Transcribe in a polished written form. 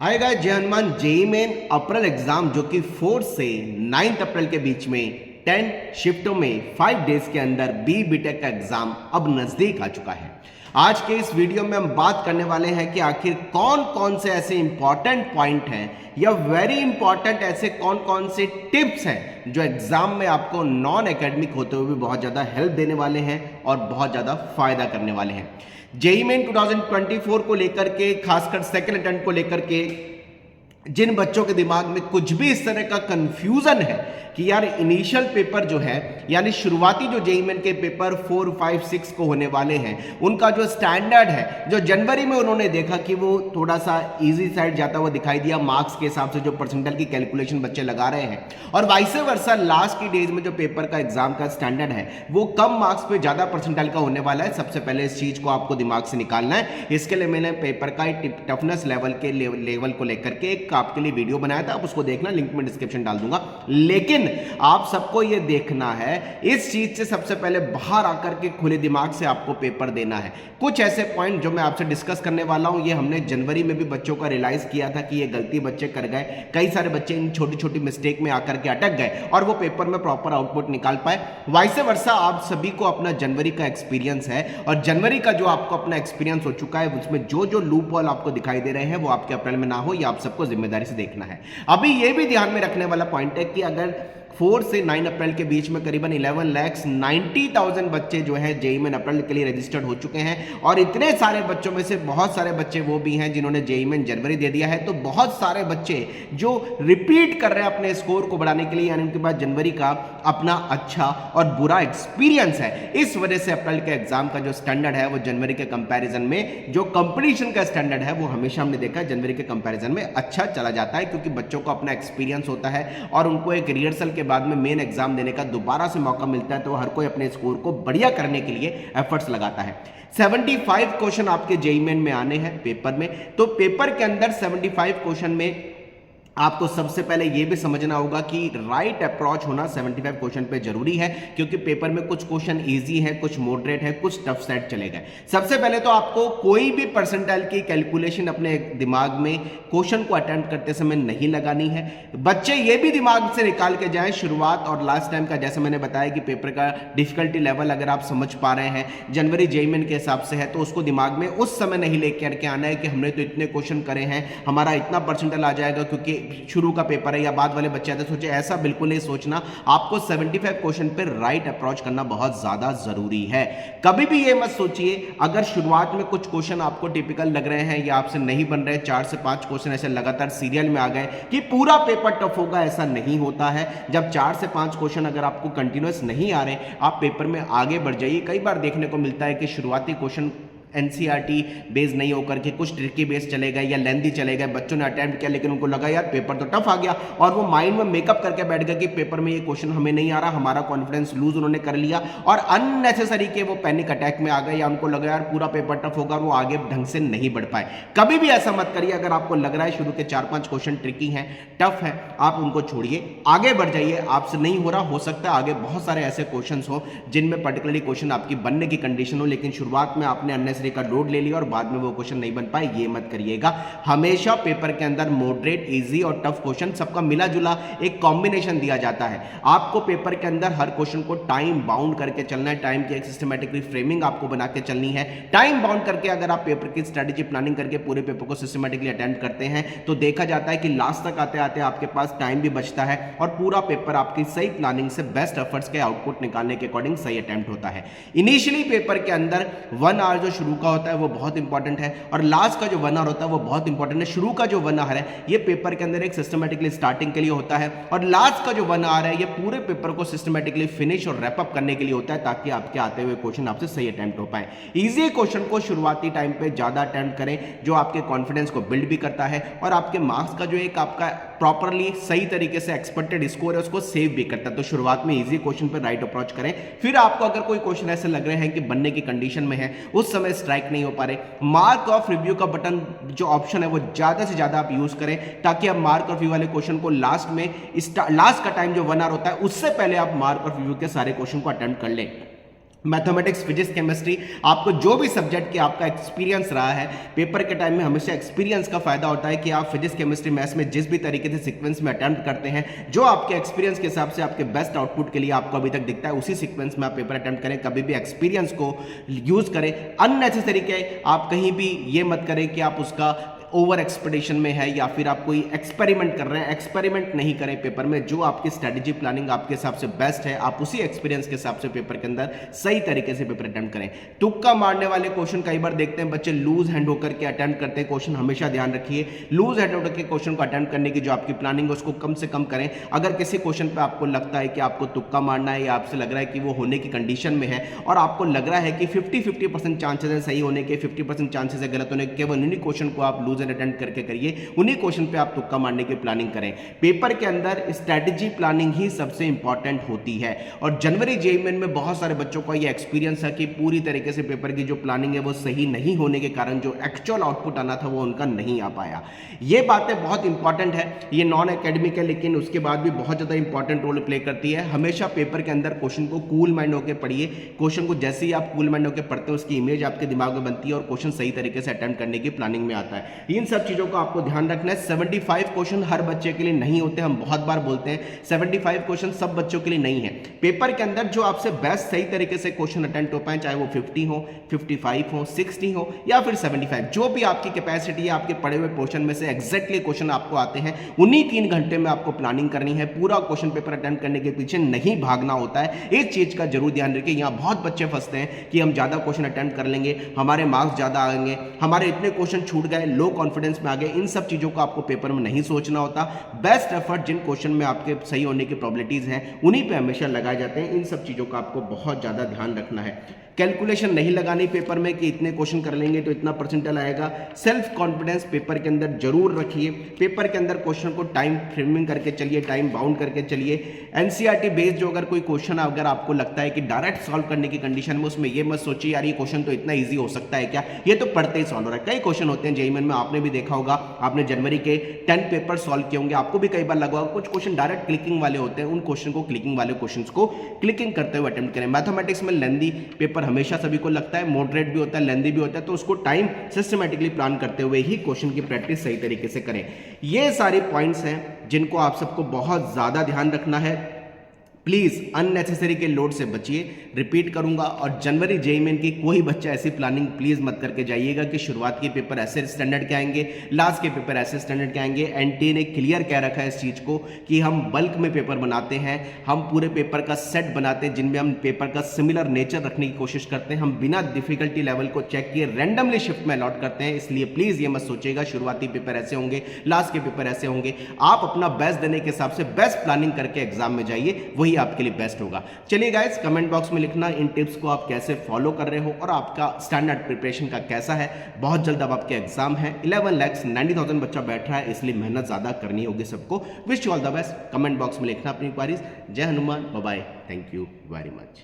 Hi guys, जय Hanuman. JEE main अप्रैल exam जो कि 4 से 9 अप्रैल के बीच में 10 शिफ्टों में 5 डेज के अंदर बी बीटेक का एग्जाम अब नजदीक आ चुका है। आज के इस वीडियो में हम बात करने वाले हैं कि आखिर कौन कौन से ऐसे इंपॉर्टेंट पॉइंट हैं या वेरी इंपॉर्टेंट ऐसे कौन कौन से टिप्स हैं जो एग्जाम में आपको नॉन एकेडमिक होते हुए भी बहुत ज़्यादा हेल्प देने वाले हैं और बहुत ज़्यादा फायदा करने वाले हैं। जेई मेन 2024 को लेकर के, खासकर सेकेंड अटेम्प्ट को लेकर के जिन बच्चों के दिमाग में कुछ भी इस तरह का कंफ्यूजन है कि यार इनिशियल पेपर जो है यानी शुरुआती जो जेई मेन के पेपर 4, 5, 6 को होने वाले हैं, उनका जो स्टैंडर्ड है जो जनवरी में उन्होंने देखा कि वो थोड़ा सा इजी साइड जाता हुआ दिखाई दिया मार्क्स के हिसाब से, जो परसेंटाइल की कैलकुलेशन बच्चे लगा रहे हैं, और वाइसे वर्सा लास्ट की डेज में जो पेपर का एग्जाम का स्टैंडर्ड है वो कम मार्क्स पे ज्यादा परसेंटाइल का होने वाला है। सबसे पहले इस चीज को आपको दिमाग से निकालना है। इसके लिए मैंने पेपर का टफनेस लेवल के लेवल को लेकर के एक आपके लिए वीडियो बनाया था, आप उसको देखना, लिंक में डिस्क्रिप्शन डाल दूंगा। लेकिन आप सबको यह देखना है, इस चीज से सबसे पहले बाहर आकर के खुले दिमाग से आपको पेपर देना है। कुछ ऐसे पॉइंट जो मैं आपसे डिस्कस करने वाला हूं, ये हमने जनवरी में भी बच्चों का रियलाइज किया था कि ये गलती बच्चे कर गए। कई सारे बच्चे इन छोटी छोटी मिस्टेक में आकर के अटक गए और वो पेपर में प्रॉपर आउटपुट निकाल पाए। वाइसे वर्सा आप सभी को अपना जनवरी का एक्सपीरियंस है और जनवरी का जो आपको अपना एक्सपीरियंस हो चुका है उसमें जो जो लूप होल आपको दिखाई दे रहे हैं वो आपके अप्रैल में ना हो, ये आप सबको जिम्मेदारी से देखना है। अभी ये भी ध्यान में रखने वाला पॉइंट है कि अगर 4 से 9 अप्रैल के बीच में करीबन 11,90,000 बच्चे जो हैं जेई मेन अप्रैल के लिए रजिस्टर्ड हो चुके हैं, और इतने सारे बच्चों में से बहुत सारे बच्चे वो भी हैं जिन्होंने जेई मेन जनवरी दे दिया है। तो बहुत सारे बच्चे जो रिपीट कर रहे हैं अपने स्कोर को बढ़ाने के लिए, यानी उनके पास जनवरी का अपना अच्छा और बुरा एक्सपीरियंस है। इस वजह से अप्रैल के एग्जाम का जो स्टैंडर्ड है वो जनवरी के कंपैरिजन में, जो कंपटीशन का स्टैंडर्ड है वो हमेशा हमने देखा है जनवरी के कंपैरिजन में अच्छा चला जाता है, क्योंकि बच्चों को अपना एक्सपीरियंस होता है और उनको एक रिहर्सल के बाद में मेन एग्जाम देने का दोबारा से मौका मिलता है, तो हर कोई अपने स्कोर को बढ़िया करने के लिए एफर्ट्स लगाता है। 75 क्वेश्चन आपके जेई मेन में आने हैं पेपर में, तो पेपर के अंदर 75 क्वेश्चन में आपको सबसे पहले यह भी समझना होगा कि राइट अप्रोच होना 75 क्वेश्चन पे जरूरी है, क्योंकि पेपर में कुछ क्वेश्चन इजी है, कुछ मॉडरेट है, कुछ टफ सेट चले गए। सबसे पहले तो आपको कोई भी परसेंटाइल की कैलकुलेशन अपने दिमाग में क्वेश्चन को अटेम्प्ट करते समय नहीं लगानी है। बच्चे ये भी दिमाग से निकाल के जाएं शुरुआत और लास्ट टाइम का, जैसे मैंने बताया कि पेपर का डिफिकल्टी लेवल अगर आप समझ पा रहे हैं जनवरी जेई मेन के हिसाब से है, तो उसको दिमाग में उस समय नहीं लेकर के आना है कि हमने तो इतने क्वेश्चन करे हैं, हमारा इतना परसेंटाइल आ जाएगा क्योंकि शुरू का पेपर है या बाद वाले बच्चे आते सोचे। ऐसा बिल्कुल नहीं सोचना। आपको 75 क्वेश्चन पे राइट अप्रोच करना बहुत ज्यादा जरूरी है। कभी भी ये मत सोचिए अगर शुरुआत में कुछ क्वेश्चन आपको टिपिकल लग रहे हैं या आपसे नहीं बन रहे, 4 से 5 क्वेश्चन ऐसे लगातार सीरियल में आ गए कि पूरा पेपर टफ होगा, ऐसा नहीं होता है। जब 4 से 5 क्वेश्चन अगर आपको कंटिन्यूअस नहीं आ रहे, आप पेपर में आगे बढ़ जाइए। कई बार देखने को मिलता है कि शुरुआती क्वेश्चन एनसीईआरटी बेस नहीं होकर के कुछ ट्रिकी बेस चले गए या लेंथी चले गए, बच्चों ने अटेम्प्ट किया लेकिन उनको लगा यार पेपर तो टफ आ गया, और वो माइंड में मेकअप करके बैठ गए कि पेपर में ये क्वेश्चन हमें नहीं आ रहा, हमारा कॉन्फिडेंस लूज उन्होंने कर लिया और अननेसेसरी के वो पैनिक अटैक में आ गए, या उनको लगा यार पूरा पेपर टफ होगा, वो आगे ढंग से नहीं बढ़ पाए। कभी भी ऐसा मत करिए। अगर आपको लग रहा है शुरू के 4-5 क्वेश्चन ट्रिकी हैं, टफ है, आप उनको छोड़िए, आगे बढ़ जाइए। आपसे नहीं हो रहा, हो सकता है आगे बहुत सारे ऐसे क्वेश्चन हो जिनमें पर्टिकुलरली क्वेश्चन आपकी बनने की कंडीशन हो, लेकिन शुरुआत में आपने अननेसरी का लोड ले लिया और बाद में वो क्वेश्चन नहीं बन पाए, ये मत करिएगा। हमेशा पेपर के अंदर मॉडरेट, इजी और टफ क्वेश्चन सबका मिला जुला एक कॉम्बिनेशन दिया जाता है। आपको पेपर के अंदर हर क्वेश्चन को टाइम बाउंड करके चलना है, टाइम की एक सिस्टमैटिकली फ्रेमिंग आपको बना के चलनी है। टाइम बाउंड करके अगर आप पेपर की स्ट्रेटेजी प्लानिंग करके पूरे पेपर को सिस्टमैटिकली अटेम्प्ट करते हैं तो देखा जाता है कि लास्ट तक आते आते आपके पास टाइम भी बचता है और पूरा पेपर आपकी सही प्लानिंग से बेस्ट एफर्ट्स के आउटपुट निकालने के अकॉर्डिंग सही अटेम्प्ट होता है। इनिशियली पेपर के अंदर 1 आवर जो शुरू का होता है वो बहुत इंपॉर्टेंट है और लास्ट का जो 1 आवर होता है वो बहुत इंपॉर्टेंट है। शुरू का जो 1 आवर है ये पेपर के अंदर एक सिस्टमैटिकली स्टार्टिंग के लिए होता है और लास्ट का जो 1 आवर है ये पूरे पेपर को सिस्टमैटिकली फिनिश और रैप अप करने के लिए होता है, ताकि आपके आते हुए क्वेश्चन आपसे सही अटेम्प्ट हो पाए। इजी क्वेश्चन को शुरुआती टाइम पे ज्यादा अटेम्प्ट करें, जो आपके कॉन्फिडेंस को बिल्ड भी करता है और आपके मार्क्स का जो एक आपका प्रॉपरली सही तरीके से एक्सपेक्टेड स्कोर है उसको सेव भी करता है। तो शुरुआत में इजी क्वेश्चन पे राइट अप्रोच करें। फिर आपको अगर कोई क्वेश्चन ऐसे लग रहे हैं कि बनने की कंडीशन में है, उस समय स्ट्राइक नहीं हो पा रहे, मार्क ऑफ रिव्यू का बटन जो ऑप्शन है वो ज्यादा से ज्यादा आप यूज करें, ताकि आप मार्क ऑफ रिव्यू वाले क्वेश्चन को लास्ट का टाइम जो 1 आवर होता है उससे पहले आप मार्क ऑफ रिव्यू के सारे क्वेश्चन को अटेम्प्ट कर लें। मैथमेटिक्स, फिजिक्स, केमिस्ट्री, आपको जो भी सब्जेक्ट की आपका एक्सपीरियंस रहा है, पेपर के टाइम में हमेशा एक्सपीरियंस का फायदा होता है कि आप फिजिक्स, केमिस्ट्री, मैथ्स में जिस भी तरीके से सीक्वेंस में अटेम्प्ट करते हैं, जो आपके एक्सपीरियंस के हिसाब से आपके बेस्ट आउटपुट के लिए आपको अभी तक दिखता है, उसी सीक्वेंस में आप पेपर अटेम्प्ट करें। कभी भी एक्सपीरियंस को यूज करें, अननेसेसरी के आप कहीं भी ये मत करें कि आप उसका ओवर एक्सपेक्टेशन में है या फिर आप कोई एक्सपेरिमेंट कर रहे हैं। एक्सपेरिमेंट नहीं करें पेपर में, जो आपकी स्ट्रेटेजी प्लानिंग आपके हिसाब से बेस्ट है, आप उसी एक्सपीरियंस के हिसाब से पेपर के अंदर सही तरीके से पेपर अटेम्प्ट करें। तुक्का मारने वाले क्वेश्चन कई बार देखते हैं बच्चे लूज हैंड होकर के अटेम्प्ट करते हैं क्वेश्चन, हमेशा ध्यान रखिए लूज हैंड होकर के क्वेश्चन को अटेम्प्ट करने की जो आपकी प्लानिंग है उसको कम से कम करें। अगर किसी क्वेश्चन पर आपको लगता है कि आपको तुक्का मारना है या आपसे लग रहा है कि वो होने की कंडीशन में है और आपको लग रहा है कि 50-50% चांसेस है सही होने के, 50% चांसेस है गलत होने के, केवल उन्हीं क्वेश्चन को आप लूज एंड अटेम्प्ट करके करिए, उन्हीं क्वेश्चन पे आप तुक्का मारने की प्लानिंग करें। पेपर के अंदर स्ट्रेटेजी प्लानिंग ही सबसे इंपॉर्टेंट होती है और जनवरी जेईई मेन में बहुत सारे बच्चों का ये एक्सपीरियंस है कि पूरी तरीके से पेपर की जो प्लानिंग है वो सही नहीं होने के कारण जो एक्चुअल आउटपुट आना था वो उनका नहीं आ पाया। ये बातें बहुत इंपॉर्टेंट है, ये नॉन एकेडमिक है लेकिन उसके बाद भी बहुत ज्यादा इंपॉर्टेंट रोल प्ले करती है। हमेशा पेपर के अंदर क्वेश्चन को कूल माइंड होकर पढ़िए, क्वेश्चन को जैसे ही आप कूल माइंड होकर पढ़ते हो उसकी इमेज आपके दिमाग में बनती है और क्वेश्चन सही तरीके से अटेम्प्ट करने की प्लानिंग में आता है। इन सब चीजों को आपको ध्यान रखना है। 75 क्वेश्चन हर बच्चे के लिए नहीं होते, हम बहुत बार बोलते हैं 75 क्वेश्चन सब बच्चों के लिए नहीं है। पेपर के अंदर जो आपसे बेस्ट सही तरीके से क्वेश्चन अटेम्प्ट हो पाए, चाहे वो 50 हो, 55 हो, 60 हो या फिर 75, जो भी आपकी कैपेसिटी है, आपके पढ़े हुए पोर्शन में से एग्जैक्टली क्वेश्चन आपको आते हैं, उन्हीं 3 घंटे में आपको प्लानिंग करनी है। पूरा क्वेश्चन पेपर अटेम्प्ट करने के पीछे नहीं भागना होता है। एक चीज का जरूर ध्यान रखिए, यहाँ बहुत बच्चे फंसते हैं कि हम ज्यादा क्वेश्चन अटेम्प्ट कर लेंगे, हमारे मार्क्स ज्यादा आएंगे, हमारे इतने क्वेश्चन छूट गए, लो कॉन्फिडेंस में आ गए। इन सब चीजों को आपको पेपर में नहीं सोचना होता। बेस्ट एफर्ट जिन क्वेश्चन में आपके सही होने की प्रोबेबिलिटीज हैं उन्हीं पे हमेशा लगाए जाते हैं। इन सब चीजों का आपको बहुत ज्यादा ध्यान रखना है। कैलकुलेशन नहीं लगानी पेपर में कि इतने क्वेश्चन कर लेंगे तो इतना परसेंटाइल आएगा। सेल्फ कॉन्फिडेंस पेपर के अंदर जरूर रखिए। पेपर के अंदर क्वेश्चन को टाइम फ्रेमिंग करके चलिए, टाइम बाउंड करके चलिए। एनसीईआरटी बेस्ड जो अगर कोई क्वेश्चन अगर आपको लगता है कि डायरेक्ट सॉल्व करने की कंडीशन में, उसमें ये मत सोचिए यार ये क्वेश्चन तो इतना ईजी हो सकता है क्या, ये तो पढ़ते ही सॉल्व हो रहा है। कई क्वेश्चन होते हैं जेईई मेन में, आपने भी देखा होगा, आपने जनवरी के 10 पेपर सॉल्व किए होंगे, आपको भी कई बार लगा होगा कुछ क्वेश्चन डायरेक्ट क्लिकिंग वाले होते हैं। उन क्वेश्चन को क्लिकिंग वाले क्वेश्चन को क्लिकिंग करते हुए अटेम्प्ट करें। मैथमेटिक्स में लेंदी पेपर हमेशा सभी को लगता है, मॉडरेट भी होता है, लेंदी भी होता है, तो उसको टाइम सिस्टमैटिकली प्लान करते हुए ही क्वेश्चन की प्रैक्टिस सही तरीके से करें। ये सारे पॉइंट्स हैं जिनको आप सबको बहुत ज्यादा ध्यान रखना है। प्लीज अननेसेसरी के लोड से बचिए, रिपीट करूंगा। और जनवरी जेईई मेन की कोई बच्चा ऐसी प्लानिंग प्लीज मत करके जाइएगा कि शुरुआत के पेपर ऐसे स्टैंडर्ड के आएंगे, लास्ट के पेपर ऐसे स्टैंडर्ड के आएंगे। एनटीए ने क्लियर कह रखा है इस चीज को कि हम बल्क में पेपर बनाते हैं, हम पूरे पेपर का सेट बनाते हैं जिनमें हम पेपर का सिमिलर नेचर रखने की कोशिश करते हैं। हम बिना डिफिकल्टी लेवल को चेक किए रैंडमली शिफ्ट में अलॉट करते हैं। इसलिए प्लीज ये मत सोचिएगा शुरुआती पेपर ऐसे होंगे, लास्ट के पेपर ऐसे होंगे। आप अपना बेस्ट देने के हिसाब से बेस्ट प्लानिंग करके एग्जाम में जाइए, वही आपके लिए बेस्ट होगा। चलिए गाइस, कमेंट बॉक्स में लिखना इन टिप्स को आप कैसे फॉलो कर रहे हो और आपका स्टैंडर्ड प्रिपरेशन का कैसा है। बहुत जल्द अब आपके एग्जाम है, 11,90,000 बच्चा बैठ रहा है, इसलिए मेहनत ज्यादा करनी होगी सबको। Wish you all the best. Comment box में लिखना अपनी क्वारीज। जय Hanuman, bye bye, thank you very much.